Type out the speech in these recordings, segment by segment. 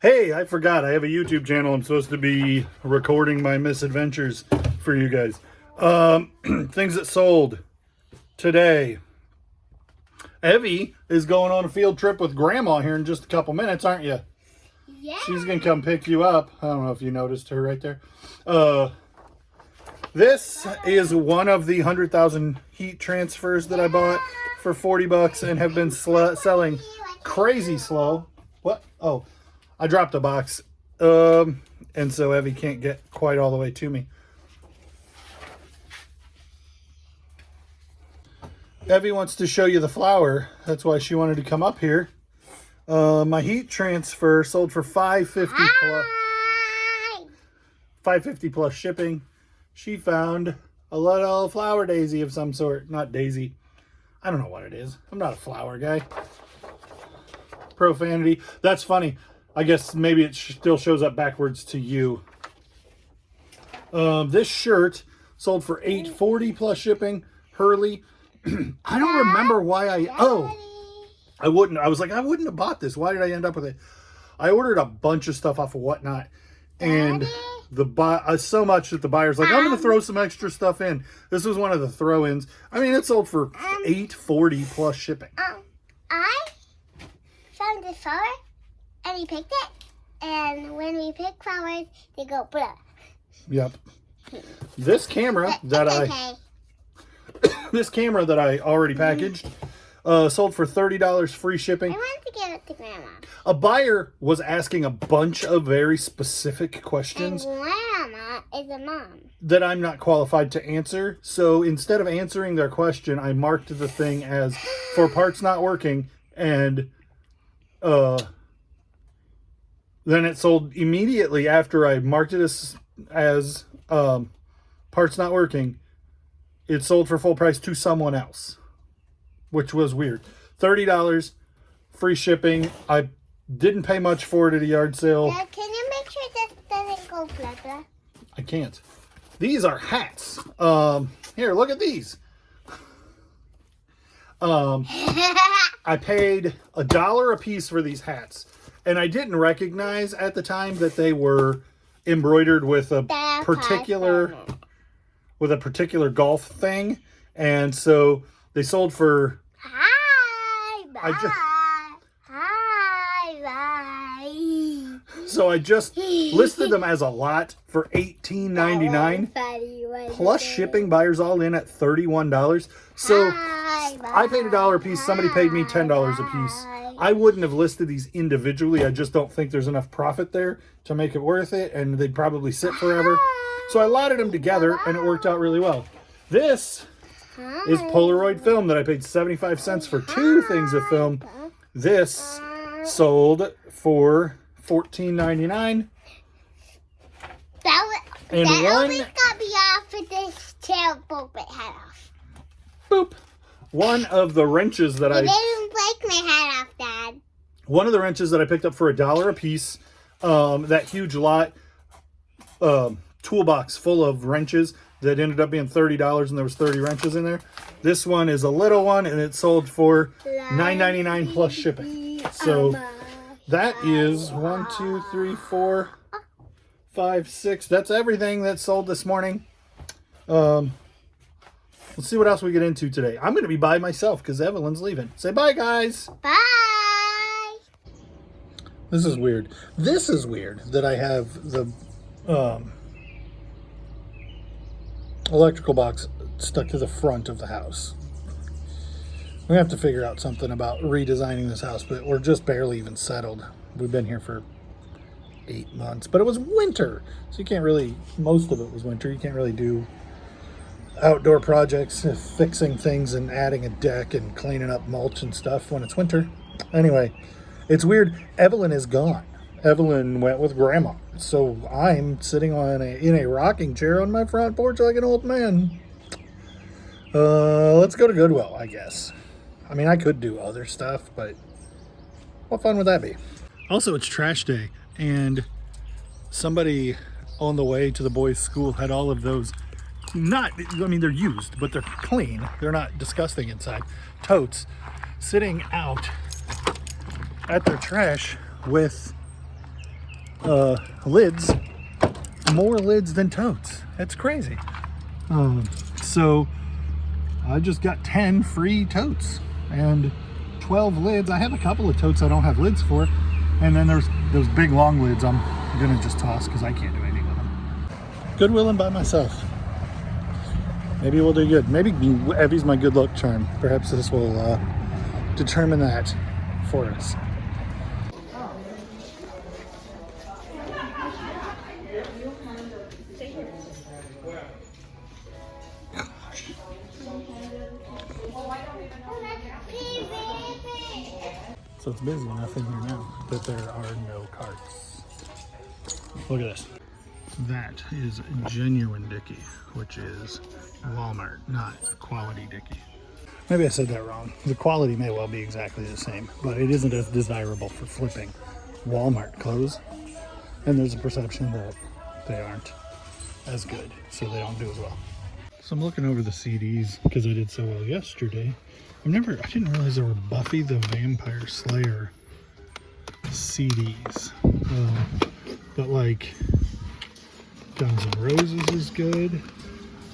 Hey, I forgot. I have a YouTube channel. I'm supposed to be recording my misadventures for you guys. Things that sold today. Evie is going on a field trip with Grandma here in just a couple minutes, aren't you? Yeah. She's going to come pick you up. I don't know if you noticed her right there. This is one of the 100,000 heat transfers that I bought for 40 bucks and have been selling crazy slow. What? Oh, I dropped a box. And so Evie can't get quite all the way to me. Evie wants to show you the flower. That's why she wanted to come up here. My heat transfer sold for $5.50 plus. $5.50 plus shipping. She found a little flower daisy of some sort. Not daisy. I don't know what it is. I'm not a flower guy. Profanity. That's funny. I guess maybe it still shows up backwards to you. This shirt sold for $8.40 plus shipping. Hurley. I don't remember why I wouldn't. I was like, I wouldn't have bought this. Why did I end up with it? I ordered a bunch of stuff off of Whatnot. And so much that the buyer's like, I'm going to throw some extra stuff in. This was one of the throw-ins. I mean, it sold for $8.40 plus shipping. I found this flower, and he picked it. And when we pick flowers, they go blah. Yep. This camera that I already packaged sold for $30 free shipping. I want to give it to Grandma. A buyer was asking a bunch of very specific questions. And Grandma is a mom. That I'm not qualified to answer. So instead of answering their question, I marked the thing as for parts not working. And then it sold immediately after I marked it as parts not working. It sold for full price to someone else, which was weird. $30 free shipping. I didn't pay much for it at a yard sale. Dad, can you make sure this doesn't go blah blah? I can't. These are hats. Here, look at these. I paid $1 a piece for these hats, and I didn't recognize at the time that they were embroidered with a particular golf thing, and so they sold for. Hi, bye. So I just listed them as a lot for $18.99 plus shipping. Buyers all in at $31. So I paid $1 a piece. Somebody paid me $10 a piece. I wouldn't have listed these individually. I just don't think there's enough profit there to make it worth it, and they'd probably sit forever. So I lotted them together, and it worked out really well. This is Polaroid film that I paid 75 cents for 2 things of film. This sold for $14.99. That always got me off with this chair pulpit hat off. Boop. One of the wrenches that I didn't break my hat off, Dad. One of the wrenches that I picked up for $1 a piece. That huge lot toolbox full of wrenches that ended up being $30, and there was 30 wrenches in there. This one is a little one, and it sold for $9.99 plus shipping. So that is 1, 2, 3, 4, 5, 6. That's everything that sold this morning. Let's see what else we get into today. I'm going to be by myself because Evelyn's leaving. Say bye, guys. Bye. This is weird. This is weird that I have the electrical box stuck to the front of the house. We have to figure out something about redesigning this house, but we're just barely even settled. We've been here for 8 months, but it was winter, so you can't really, most of it was winter. You can't really do outdoor projects, fixing things and adding a deck and cleaning up mulch and stuff when it's winter. Anyway, it's weird. Evelyn is gone. Evelyn went with Grandma, so I'm sitting in a rocking chair on my front porch like an old man. Let's go to Goodwill, I guess. I mean, I could do other stuff, but what fun would that be? Also, it's trash day, and somebody on the way to the boys' school had all of those they're used, but they're clean. They're not disgusting inside. Totes sitting out at their trash with lids, more lids than totes. That's crazy. So I just got 10 free totes and 12 lids. I have a couple of totes I don't have lids for, and then there's those big long lids I'm gonna just toss because I can't do anything with them. Goodwill and by myself. Maybe we'll do good. Maybe Evie's my good luck charm. Perhaps this will determine that for us. So it's busy enough in here now that there are no carts. Look at this. That is genuine Dickie, which is Walmart, not quality Dickie. Maybe I said that wrong. The quality may well be exactly the same, but it isn't as desirable for flipping Walmart clothes. And there's a perception that they aren't as good, so they don't do as well. So I'm looking over the CDs because I did so well yesterday. I didn't realize there were Buffy the Vampire Slayer CDs. But like Guns N' Roses is good.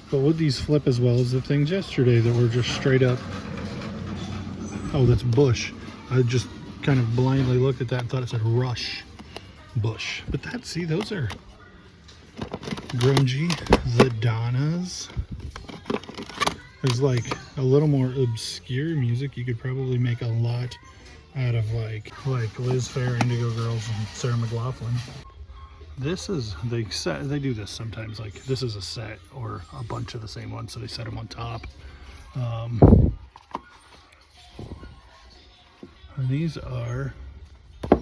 But would these flip as well as the things yesterday that were just straight up? Oh, that's Bush. I just kind of blindly looked at that and thought it said Rush Bush. But those are grungy. The Donnas. There's like a little more obscure music. You could probably make a lot out of like Liz Phair, Indigo Girls, and Sarah McLachlan. This is, they do this sometimes, like this is a set or a bunch of the same ones, so they set them on top. And these are, so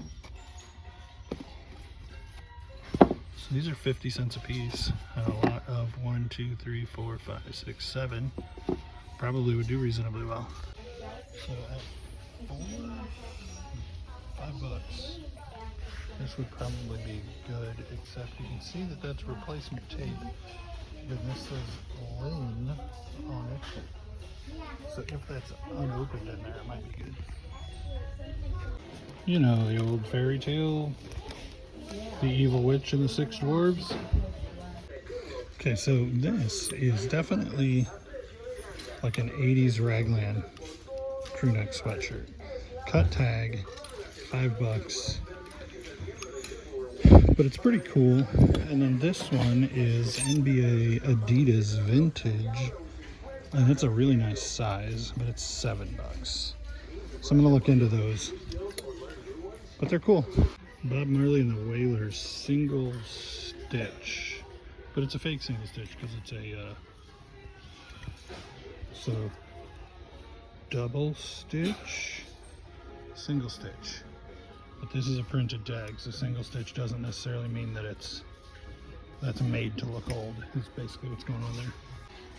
these are 50 cents a piece, and a lot of 1, 2, 3, 4, 5, 6, 7 probably would do reasonably well. So at $5, this would probably be good, except you can see that that's replacement tape. And this says Lynn on it. So if that's unopened in there, it might be good. You know, the old fairy tale, the evil witch and the 6 dwarves. Okay, so this is definitely like an 80s raglan crew neck sweatshirt. Cut tag, $5. But it's pretty cool. And then this one is NBA Adidas Vintage, and it's a really nice size, but it's $7. So I'm gonna look into those. But they're cool. Bob Marley and the Wailers single stitch, but it's a fake single stitch because it's a so double stitch, single stitch. But this is a printed tag, so single stitch doesn't necessarily mean that that's made to look old. That's basically what's going on there.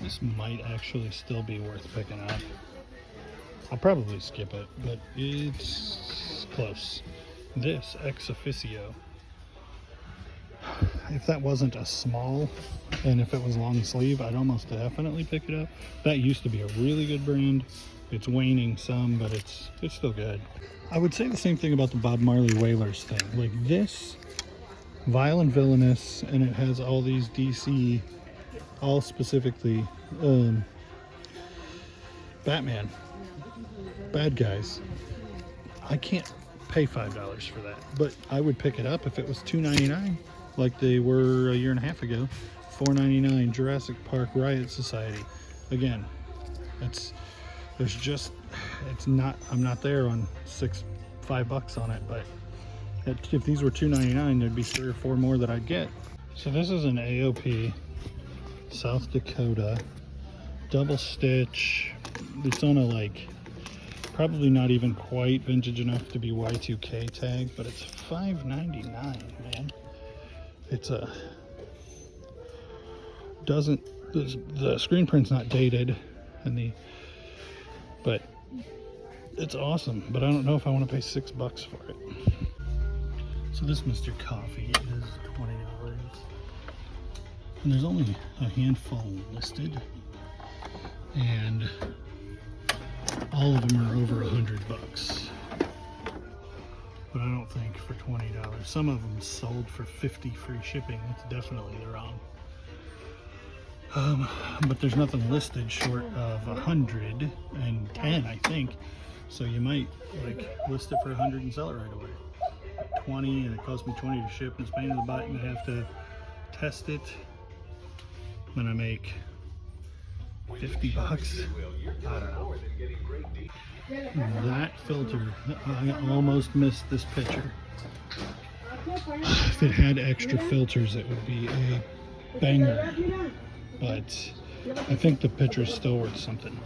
This might actually still be worth picking up. I'll probably skip it, but it's close. This ex officio, if that wasn't a small and if it was long sleeve, I'd almost definitely pick it up. That used to be a really good brand. It's waning some, but it's still good. I would say the same thing about the Bob Marley Wailers thing. Like this, Vile and Villainous, and it has all these DC, all specifically Batman, bad guys. I can't pay $5 for that, but I would pick it up if it was $2.99, like they were a year and a half ago. $4.99 Jurassic Park Riot Society. Again, I'm not there on $5 on it, but if these were $2.99, there'd be 3 or 4 more that I'd get. So this is an AOP South Dakota double stitch. It's on a probably not even quite vintage enough to be Y2K tag, but it's $5.99, man. It's the screen print's not dated, but it's awesome. But I don't know if I want to pay $6 for it. So this Mr. Coffee is $20, and there's only a handful listed, and all of them are over $100. but I don't think for $20. Some of them sold for $50 free shipping. That's definitely the wrong. But there's nothing listed short of 110, I think. So you might like list it for 100 and sell it right away. At 20, and it cost me 20 to ship, and it's a pain in the butt, and I have to test it. Then I make 50 bucks. I don't know. That filter, I almost missed this picture. If it had extra filters, it would be a banger. But I think the picture's still worth something.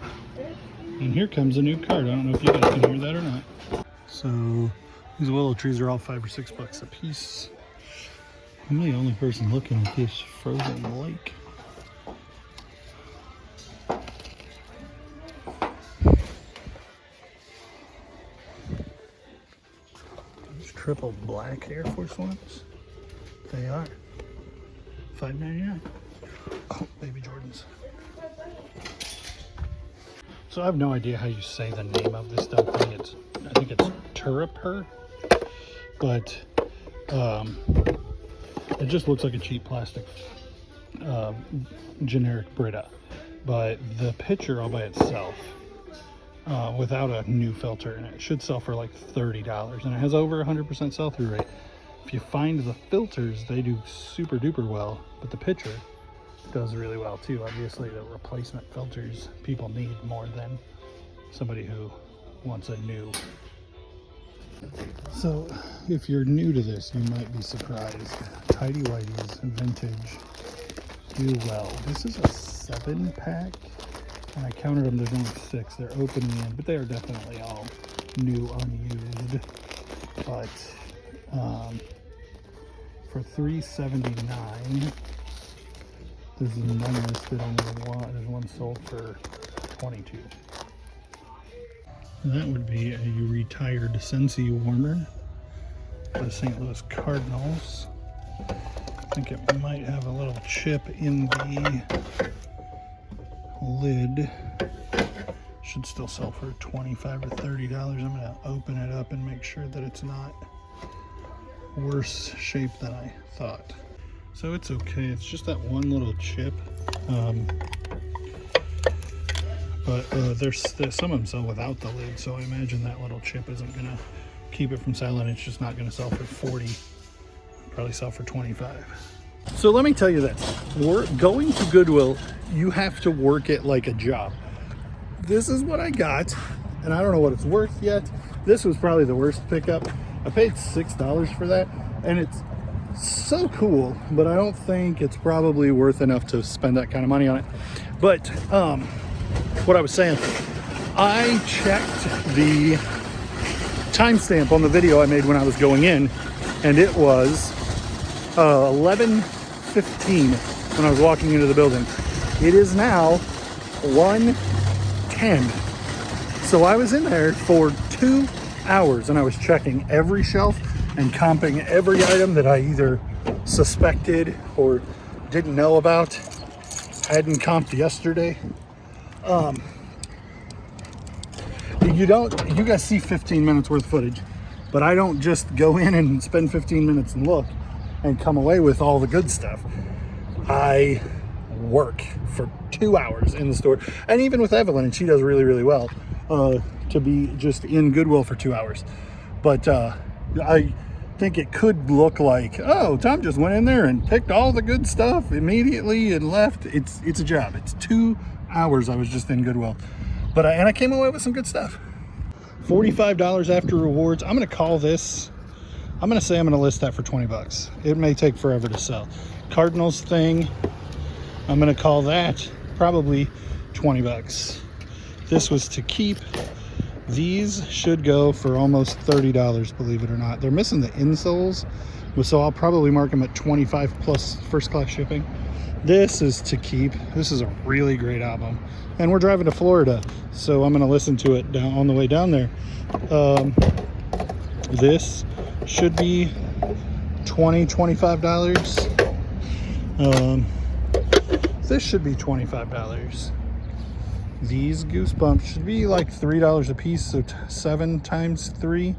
And here comes a new card. I don't know if you guys can hear that or not. So these willow trees are all $5 or $6 a piece. I'm the only person looking at this frozen lake. Those triple black Air Force Ones. They are $5.99. Oh, baby Jordans. So I have no idea how you say the name of this dumb thing. I think it's Turriper, but it just looks like a cheap plastic generic Brita. But the picture all by itself, without a new filter in it, should sell for like $30, and it has over 100% sell-through rate. If you find the filters, they do super duper well, but the picture does really well too. Obviously the replacement filters people need more than somebody who wants a new. So if you're new to this, you might be surprised. Tidy Whities vintage do well. This is a 7-pack, and I counted them. There's only 6. They're opening in, but they are definitely all new, unused. But for $3.79, there's none listed on there's one sold for $22. That would be a retired Sensi warmer for the St. Louis Cardinals. I think it might have a little chip in the lid. Should still sell for $25 or $30. I'm gonna open it up and make sure that it's not worse shape than I thought. So it's okay, it's just that one little chip. But there's some of them sell without the lid, so I imagine that little chip isn't gonna keep it from selling. It's just not gonna sell for 40, probably sell for 25. So let me tell you this, going to Goodwill, you have to work it like a job. This is what I got, and I don't know what it's worth yet. This was probably the worst pickup. I paid $6 for that, and it's so cool, but I don't think it's probably worth enough to spend that kind of money on it. But what I was saying, I checked the timestamp on the video I made when I was going in, and it was 11:15 when I was walking into the building. It is now 1:10. So I was in there for 2 hours, and I was checking every shelf and comping every item that I either suspected or didn't know about, hadn't comped yesterday. You guys see 15 minutes worth of footage, but I don't just go in and spend 15 minutes and look and come away with all the good stuff. I work for 2 hours in the store, and even with Evelyn, and she does really, really well, to be just in Goodwill for 2 hours. But I think it could look like, oh, Tom just went in there and picked all the good stuff immediately and left. It's a job. It's 2 hours I was just in Goodwill, but I came away with some good stuff. $45 after rewards. I'm gonna call this, I'm gonna say I'm gonna list that for 20 bucks. It may take forever to sell. Cardinals thing, I'm gonna call that probably 20 bucks. This was to keep. These should go for almost $30, believe it or not. They're missing the insoles, so I'll probably mark them at 25 plus first class shipping. This is to keep. This is a really great album, and we're driving to Florida, so I'm going to listen to it down on the way down there. This should be $25. This should be $25. These Goosebumps should be like $3 a piece, so 7 times 3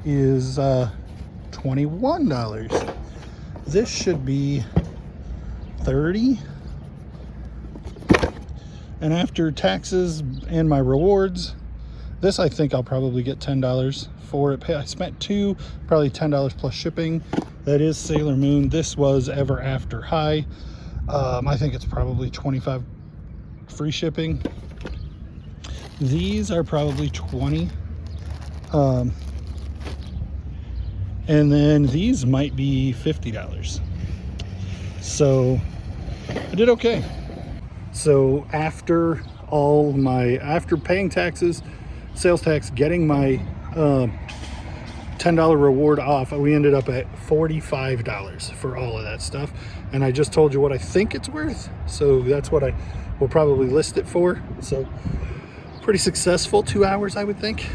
is $21. This should be $30. And after taxes and my rewards, this I think I'll probably get $10 for it. I spent probably $10 plus shipping. That is Sailor Moon. This was Ever After High. I think it's probably $25 free shipping. These are probably $20. And then these might be $50. So I did okay. So after paying taxes, sales tax, getting my $10 reward off, we ended up at $45 for all of that stuff. And I just told you what I think it's worth. So that's what I will probably list it for. So pretty successful 2 hours, I would think.